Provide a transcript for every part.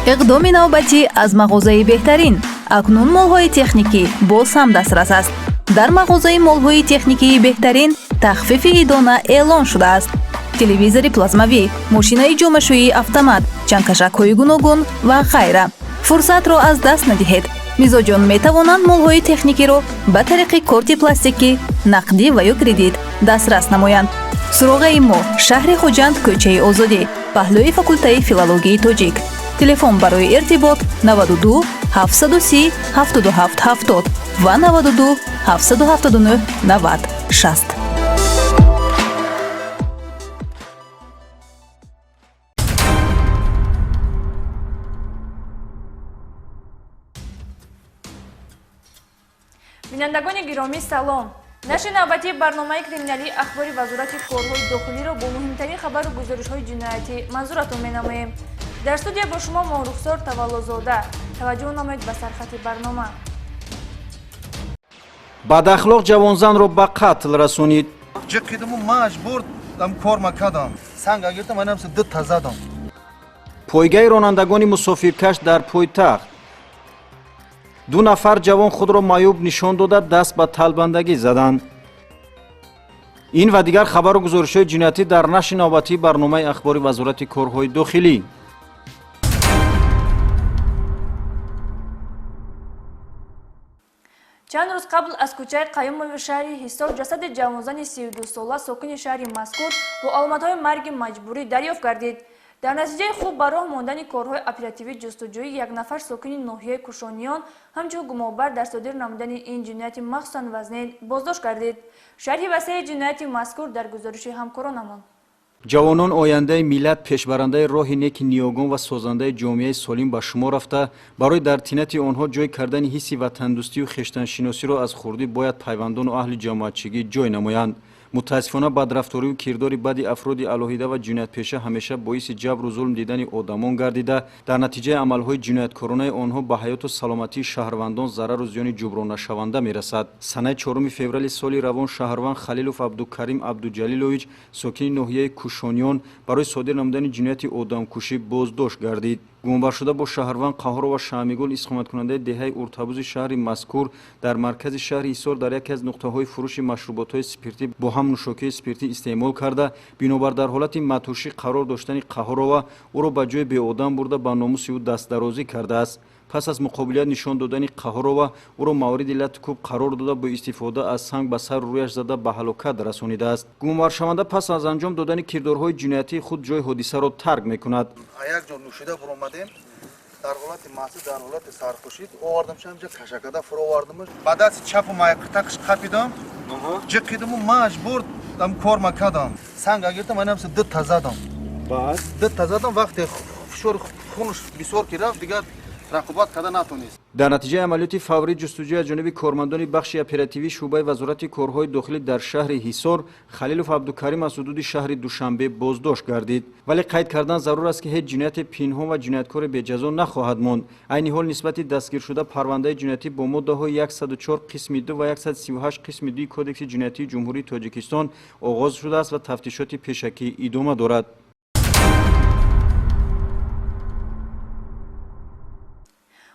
اقدام نوبتی از مغازه بهترین. اکنون مول‌های تکنیکی باز هم دسترس است. در مغازه مول‌های تکنیکی بهترین تخفیف ایدانه اعلان شده است. تلویزیون پلازماوی، ماشین‌های جمع‌شویی اتومات، چنگ‌کشک‌های گوناگون و غیره. فرصت را از دست ندهید. میزبان می‌توانند مول‌های تکنیکی را به طریق کارت پلاستیکی، نقدی و یا کردیت دسترس نمایند. سراغ ما شهر خوجند، کوچه آزادی، پهلوی فاکولته فیلولوژی تاجیک. تلفن برای ارتباط 92 730 7770 و 92 779 90 60. بینندگان گرامی سلام. نشر نوبتی برنامه کریمینالی اخبار وزارت کارهای داخلی را با مهمترین خبر و گزارش‌های جنایتی منظورتون می‌نماییم. در استودیو با شما ما رخسار تولازاده. توجه نمایید به سرخط برنامه. بداخلاق جوانزن را به قتل رسونید. جقیدمو مجبور دم کار مکدم. سنگ اگرتم منم دو تزدم. پایگاه رانندگان مسافرکش در پایتخت. 2 نفر جوان خود را معیوب نشان داده دست به طلبندگی زدند. این و دیگر خبر و گزارش‌های جنایتی در نشر نوبتی برنامه اخبار وزارت کارهای داخلی. چند روز قبل از کوچه قیوم شهر حصار جسد جوانزن 32 ساله ساکن شهر مذکور با علامت‌های مرگ مجبوری دریافت گردید. در نتیجه خوب به راه ماندن کارهای اپراتیوی جستجویی یک نفر ساکن ناحیه کوشانیان همچون گمانبر در صادر نمودن این جنایت مخصوصاً وزنین بازداشت گردید. شرح وسیع جنایت مذکور در گزارش همکارانمان. جوانان آینده ملت پیشبرنده راه نیک نیاگان و سازنده جامعه سالم به شمار رفته برای در تینت آنها جای کردن حسی وطندوستی و خویشتن‌شناسی را از خردی باید پیوندان و اهل جماعتچگی جای نمایند. متاسفانه بدرفتاری و کردار بدی افراد علاهیده و جنایت پیشه همیشه باعث جبر و ظلم دیدن آدمان گردیده در نتیجه عملهای جنایتکارانه آنها به حیات و سلامتی شهروندان ضرر و زیان جبران نشونده میرسد. سنه 4 فوریه سال روان شهروند خلیلوف عبدالکریم عبدالجلیلویچ ساکن ناحیه کوشانیان برای صادر نمودن جنایت آدمکشی بازداشت گردید. گمانبر شده با شهروند قهار و شامیگل اقامت کننده دهه ارتبوز شهر مذکور در مرکز شهر حصار در یکی از نقطه‌های فروش مشروبات اسپریتی با هم نوشاکی اسپریتی استعمال کرده بنابر در حالت متوشی قرار داشتن قهار و او را به جای به آدم برده به ناموس او دست درازی کرده است. پس از مقابلیت نشان دادن قهار و او را مورد علت کوب قرار داده با استفاده از سنگ به سر رویش زده به هلاکت رسانیده است. گمانبر شونده پس از انجام دادن کردارهای جنایتی خود جای حادثه را ترک میکند. یک جا نوشیده برآمدیم در حالت مست در حالت سرخوشید آوردم شم جا کشکده فرو آوردمش با دست چپ و مایقتکش قپیدم جقیدمو مجبور دم کار مکدم سنگ اگرتم منم دو تزدم بعد دو تزدم وقتی فشار خونش بسیار که رفت دیگه رقابت کرده نتونست. در نتیجه عملیات فوری جستجوی از جانب کارمندان بخش اپراتیوی شعبه وزارت کارهای داخلی در شهر حصار خلیلوف عبدالکریم از حدود شهر دوشنبه بازداشت گردید ولی قید کردن ضرور است که هیچ جنایت پنهان و جنایتکار به جزا نخواهد ماند. عین حال نسبت دستگیر شده پرونده جنایتی با ماده‌های 104 قسم 2 و 138 قسم 2 کدکس جنایتی جمهوری تاجیکستان آغاز شده است و تفتیشات پیشکی ادامه دارد.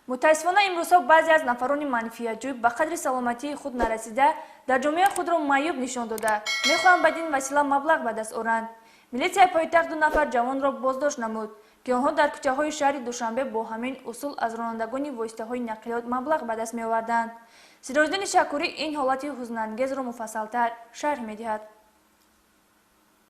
متاسفانه امروزها بعضی از نفران منفیت‌جوی به قدر سلامتی خود نرسیده در جامعه خود را معیوب نشان داده میخواهند بدین وسیله مبلغ به دست آورند. میلیسیای پایتخت 2 نفر جوان را بازداشت نمود که آنها در کوچه‌های شهر دوشنبه با همین اصول از رانندگان واسطه‌های نقلیات مبلغ به دست می‌آوردند. سیراجدین شکوری این حالت حزن‌انگیز را مفصل‌تر شرح می‌دهد.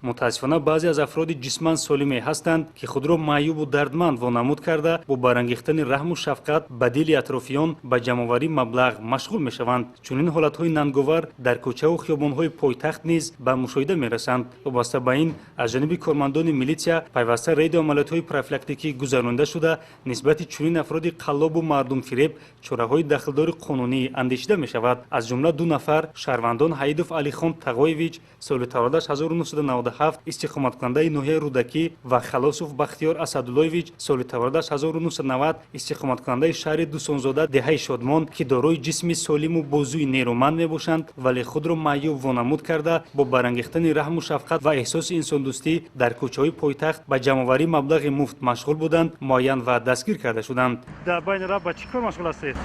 متاسفانه بعضی از افراد جسماً سالم هستند که خود را معیوب و دردمند وانمود کرده با برانگیختن رحم و شفقت به دل اطرافیان به جمع‌آوری مبلغ مشغول می‌شوند. چنین حالت‌های ننگاور در کوچه و خیابان‌های پایتخت نیز به مشاهده می‌رسند. وابسته به این از جانب کارمندان میلیسیا پیوسته رید عملیات‌های پروفیلاکتیکی گذرانده شده نسبت چنین افراد قلاب و مردم فریب چاره‌های داخلدار قانونی اندیشیده می‌شود. از جمله 2 نفر شهروندان حیدوف علیخان تقویویچ سال تولدش 1990 97 استقامتکننده ناحیه رودکی و خلاصوف بختیار اسداللهویچ سال تولدش 1990 استقامتکننده شهر دوسانزاده دهه شادمان که دارای جسمی سالم و بازوی نیرومند میباشند ولی خود را معیوب وانمود کرده با برانگیختن رحم و شفقت و احساس انسان دوستی در کوچه‌های پایتخت به جمع‌آوری مبلغ مفت مشغول بودند معین و دستگیر کرده شدند. در بین راه با چی کار مشغول هستید؟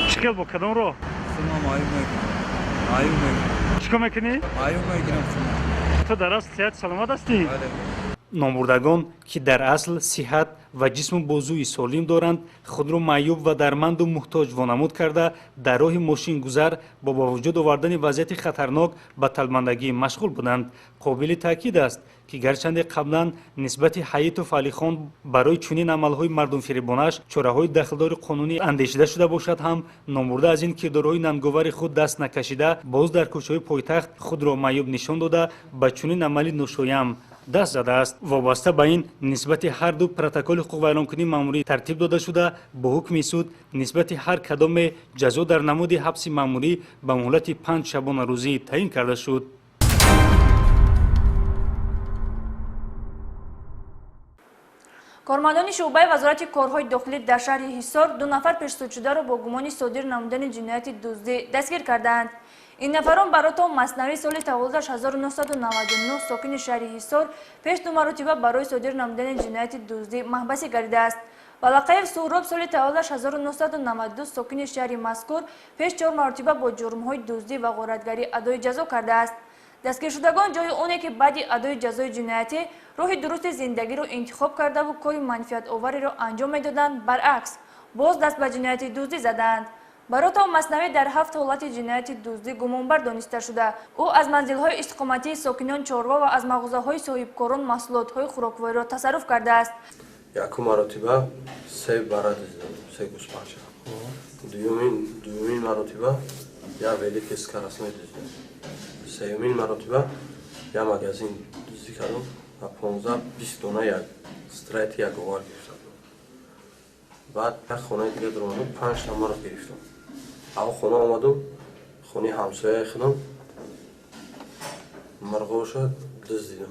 چیکار با کدام راه؟ چیکار میکنی؟ تو در اصل صحت سلامت هستی؟ نامبردگان که در اصل صحت و جسم بازوی سالم دارند خود را معیوب و درمند و محتاج وانمود کرده در راه ماشین گذر با وجود آوردن وضعیت خطرناک به تلمندگی مشغول بودند. قابل تاکید است که گرچند قبلا نسبت حیات و علی خان برای چنین عملهای مردم فریبانش چاره‌های داخلدار قانونی اندیشیده شده باشد هم نامبرده از این کردارهای ننگاور خود دست نکشیده باز در کوچه‌های پایتخت خود را معیوب نشان داده به چنین عملی ناشایان دست زده است. وابسته به این نسبت هر دو پروتکل حقوق ویرانکنی ماموری ترتیب داده شده با حکم سود نسبت هر کدام جزا در نمود حبس ماموری به مهلت 5 شبانه روزی تعیین کرده شد. کارمندان شعبه وزارت کارهای داخلی در شهر حصار 2 نفر پیش‌سودشده را با گمان صادر نمودن جنایت دزدی دستگیر کردند. این نفران براتون مصنوی سال تولدش 1999 ساکن شهر حصار پیش 2 مرتبه برای صادر نمودن جنایت دزدی محبس گردیده است. بلقیف سهراب سال تولدش 1992 ساکن شهر مذکور پیش 4 مرتبه با جرم‌های دزدی و غارتگری ادای جزا کرده است. دستگیر شدگان جای اونه که بعد ادای جزای جنایتی راه درست زندگی را انتخاب کرده و کاری منفعت آوری را انجام میدادند، برعکس باز دست به جنایت دزدی زدند. براتون مصنوی در 7 حالت جنایت دزدی گمانبر دانسته شده. او از منزل‌های استقامتی ساکنان چاروا و از مغازه‌های صاحبکاران محصولات‌های خوراکواری را تصرف کرده است. یکم مرتبه 3 برات دیدم، 3 گوسپنچه. دومین مرتبه یا ویلی کس کاراسمی دیدم. سومین مرتبه یا مغازین دزدی کردم و 15-20 دونه یک استریت یک گوار گرفتم. بعد یک خانه دیگه درآمدم 5 تا مرغ گرفتم. اما خونه آمدم خونه همسایه خودم مرغاشو دزدیدم.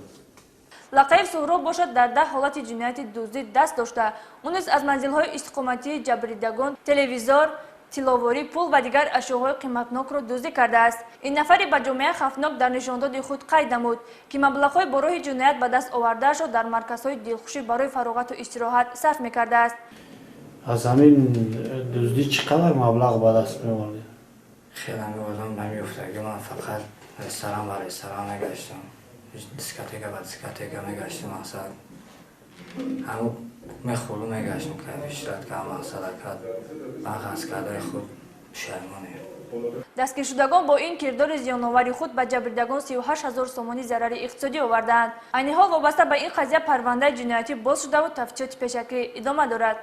لقیف سهراب باشد در 10 حالت جنایت دزدی دست داشته. اون از منزل‌های استقامتی جبریدگان تلویزیون، تلاواری، پول و دیگر اشیاءهای قیمتناک را دزدی کرده است. این نفری به جامعه خفناک در نشانداد خود قید نمود که مبلغ‌های با راه جنایت به دست آورده‌اش را در مرکزهای دلخوشی برای فراغت و استراحت صرف می‌کرده است. از همین دزدی چقدر مبلغ به دست می‌آوردی؟ خیلی می‌آوردم نمی‌افتاد که من فقط رستوران و رستوران می‌گشتم. دیسکوتک و دیسکوتک می‌گشتم مثلا. همون می‌خورم می‌گشتم که اشتراک کنم مثلا که من از کادر خود شرمانه. دستگیر شدگان با این کردار زیان‌آوری خود به جبریدگان 38,000 سومانی ضرر اقتصادی آوردند. عین حال وابسته به این قضیه پرونده جنایتی باز شده و تفتیشات پیشکی ادامه دارد.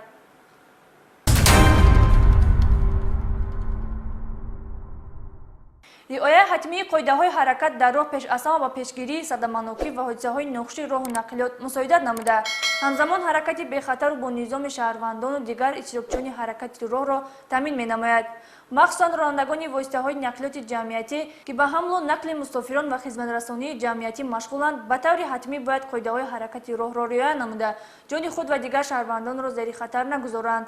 رعایت حتمی قاعده‌های حرکت در راه پیش از همه با پیشگیری صدمه‌ناکی و حادثه‌های نقشی راه و نقلیات مساعدت نموده. همزمان حرکت بی-خطر و با نظام شهروندان و دیگر اشتراکچیان حرکت راه را تامین می‌نماید. مخصوصاً رانندگان واسطه‌های نقلیات جمعیتی که به حمل و نقل مسافران و خدمت‌رسانی جمعیتی مشغولند به طور حتمی باید قاعده‌های حرکت راه را رعایت نموده جان خود و دیگر شهروندان را زیر خطر نگذارند.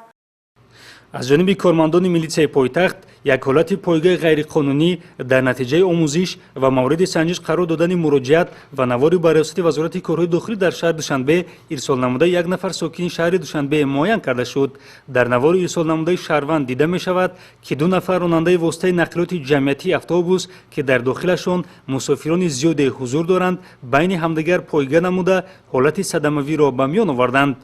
از جانب کارمندان میلیسیای پایتخت یک حالت پایگاه غیرقانونی در نتیجه آموزش و مورد سنجش قرار دادن مراجعت و نواری به ریاست وزارت کارهای داخلی در شهر دوشنبه ارسال نموده یک نفر ساکن شهر دوشنبه معین کرده شد. در نوار ارسال نموده شهروند دیده می شود که 2 نفر راننده واسطه نقلیات جمعیتی اتوبوس که در داخلشان مسافران زیاد حضور دارند بین همدیگر پایگاه نموده حالت صدمه‌آوری را به میان آوردند.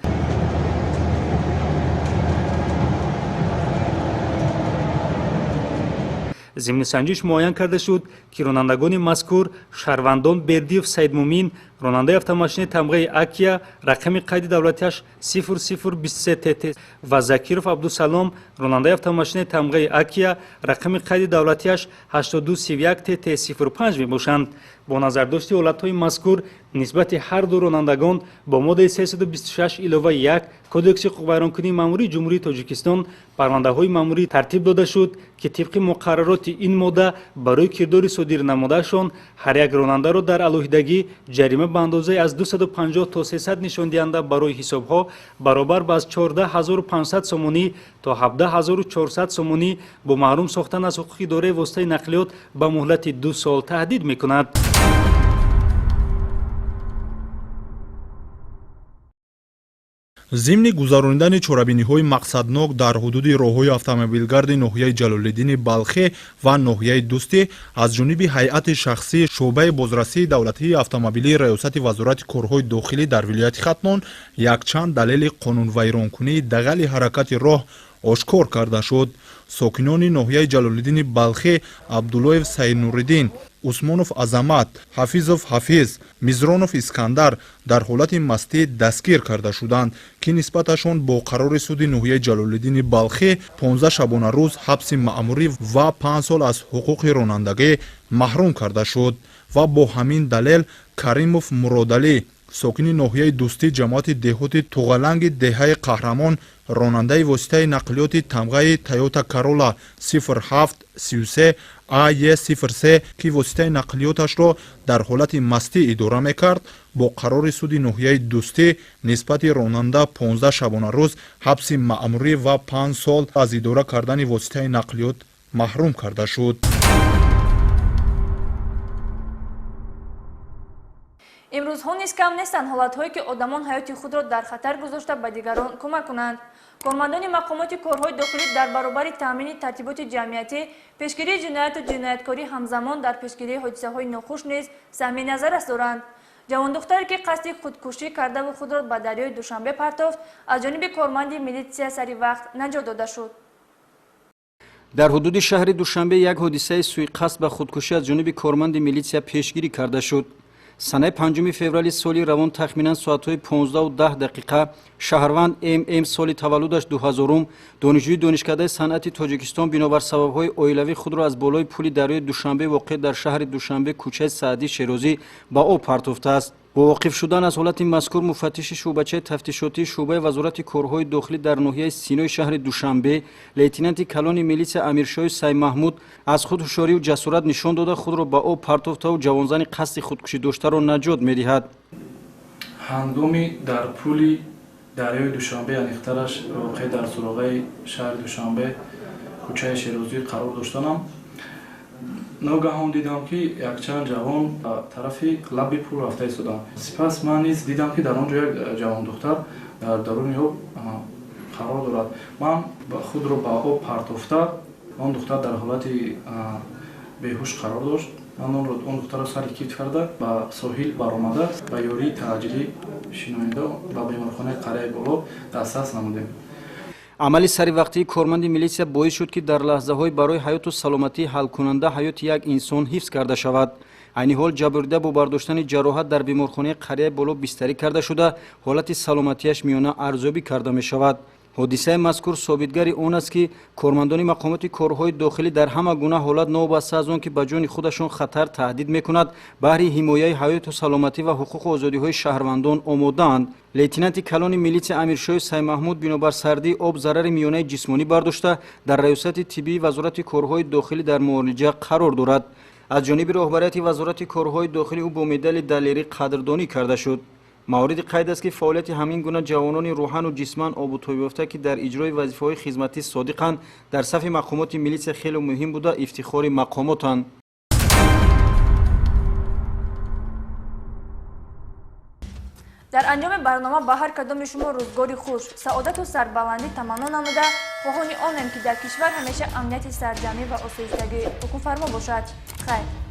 ضمن سنجش معین کرده شد که رانندگان مذکور شهروندان بردیف سید مومین ронандаи автомошини тамғаи Акия рақами қайди давлатиаш 0023 ТТ ва Закиров Абдусалом ронандаи автомошини тамғаи Акия рақами қайди давлатиаш 8231 ТТ 05 мебошанд. бо назардошти ҳолатҳои мазкур нисбати ҳар ду ронандагон бо моддаи 326 илова 1 кодекси ҳуқуқвайронкунии маъмурии ҷумҳурии тоҷикистон парвандаҳои маъмурӣ тартиб дода шуд ки тибқи муқаррароти ин модда барои кирдори содирнамудаашон ҳар як ронандаро дар алоҳидагӣ ҷарима ба андозаи аз 250 то 300 нишондиҳанда барои ҳисобҳо баробар ба аз 14500 сомонӣ то 17400 сомонӣ бо маҳрум сохтан аз ҳуқуқи дораи воситаи нақлиёт ба муҳлати 2 сол таҳдид мекунад. зимни гузарондани чорабиниҳои мақсаднок дар ҳудуди роҳҳои автомобилгарди ноҳияи ҷалолиддини балхе ва ноҳияи дӯстӣ аз ҷониби ҳайати шахсии шуъбаи бозрасии давлатии автомобилии раёсати вазорати корҳои дохилӣ дар вилояти хатнон якчанд далели қонунвайронкунии дағали ҳаракати роҳ ошкор карда шуд. сокинони ноҳияи ҷалолиддини балхе абдуллоев сайнуриддин, усмонов азамат, ҳафизов ҳафиз, мизронов искандар дар ҳолати мастӣ дастгир карда шуданд ки нисбаташон бо қарори суди ноҳияи ҷалолиддини балхе 15 шабона рӯз ҳабси маъмурӣ ва 5 сол аз ҳуқуқи ронандагӣ маҳрум карда шуд ва бо ҳамин далел Каримов Муродалӣ, сокини ноҳияи дӯстӣ ҷамоати деҳоти туғаланги деҳаи Қаҳрамон, ронандаи воситаи нақлиёти тамғаи Toyota Corolla 0733 AE03 ки воситаи нақлиёташро дар ҳолати мастӣ идора мекард, бо қарори суди ноҳияи дӯстӣ нисбати ронанда 15 шабона рӯз ҳабси маъмурӣ ва 5 сол аз идора кардани воситаи нақлиёт маҳрум карда шуд. имрӯзҳо низ кам нестанд ҳолатҳое ки одамон ҳаёти худро дар хатар гузошта ба дигарон кӯмак кунанд. кормандони мақомоти корҳои дохилӣ дар баробари таъмини тартиботи ҷамъиятӣ, пешгирии ҷинояту ҷинояткорӣ ҳамзамон дар пешгирии ҳодисаҳои нохуш низ самми назаррас доранд. ҷавондухтаре ки қасди худкушӣ кардаву худро ба дарёи Душанбе партофт, аз ҷониби корманди милитсия сари вақт наҷот дода шуд. дар ҳудуди шаҳри Душанбе як ҳодисаи суиқасд ба худкушӣ аз ҷониби корманди милитсия пешгирӣ карда шуд. санаи 5 феврали соли равон тахминан соатҳои 15:10 шаҳрванд ММ соли таваллудаш 2000 донишҷӯи донишкадаи санъати тоҷикистон бинобар сабабҳои оилавӣ худро аз болои пули дарёи Душанбе воқеъ дар шаҳри Душанбе кӯчаи Саъдӣ Шерозӣ ба об партофтааст. бо воқиф шудан аз ҳолати мазкур муфаттиши шуъбачаи тафтишотии шуъбаи вазорати корҳои дохилӣ дар ноҳияи Синои шаҳри Душанбе лейтенанти калони милитсия Амиршоҳи Саймаҳмуд аз худ ҳушёрию ҷасурат нишон дода худро ба об партофтаву ҷавонзани қасди худкушӣ доштаро наҷот медиҳад. ҳангоми дар пули дарёи Душанбе аниқтараш воқеъ дар суроғаи шаҳри Душанбе кӯчаи Шерозӣ қарор доштанам, ногаҳон дидам ки якчанд ҷавон ба тарафи лаби пул рафта истоданд. Сипас ман низ дидам ки дар он ҷо як ҷавондухтар дар даруни об қарор дорад. ман худро ба об партофта, он духтар дар ҳолати беҳуш қарор дошт. ман он духтарро сари кифт карда ба соҳил баромада ба ёрии таъҷилӣ шиноида ба беморхонаи Қарияи Боло дастрас намудем. амали саривақтии корманди милитсия боис шуд ки дар лаҳзаҳои барои ҳаёту саломатии ҳалкунанда ҳаёти як инсон ҳифз карда шавад. айни ҳол ҷабрдида бо бардоштани ҷароҳат дар беморхонаи Қарияи Боло бистарӣ карда шуда ҳолати саломатиаш миёна арзёбӣ карда мешавад. ҳодисаи мазкур собитгари он аст ки кормандони мақомоти корҳои дохилӣ дар ҳама гуна ҳолат новобаста аз он ки ба ҷони худашон хатар таҳдид мекунад баҳри ҳимояи ҳаёту саломатӣ ва ҳуқуқу озодиҳои шаҳрвандон омодаанд. лейтенанти калони милитсия Амиршоҳи Саймаҳмуд бинобар сардии об зарари миёнаи ҷисмонӣ бардошта дар раёсати тиббии вазорати корҳои дохилӣ дар муолиҷа қарор дорад. аз ҷониби роҳбарияти вазорати корҳои дохилӣ ӯ бо медали далерӣ қадрдонӣ карда шуд. мавриди қайд аст ки фаъолияти ҳамин гуна ҷавонони рӯҳану ҷисман обутобёфта ки дар иҷрои вазифаҳои хизматӣ содиқанд дар сафи мақомоти милитсия хеле муҳим буда ифтихори мақомотанд. дар анҷоми барнома ба ҳар кадоми шумо рӯзгори хуш, саодату сарбаландӣ таманно намуда хоҳони онем ки дар кишвар ҳамеша амнияти сарҷамъӣ ва осоиштагӣ ҳукмфармо бошад. хайр.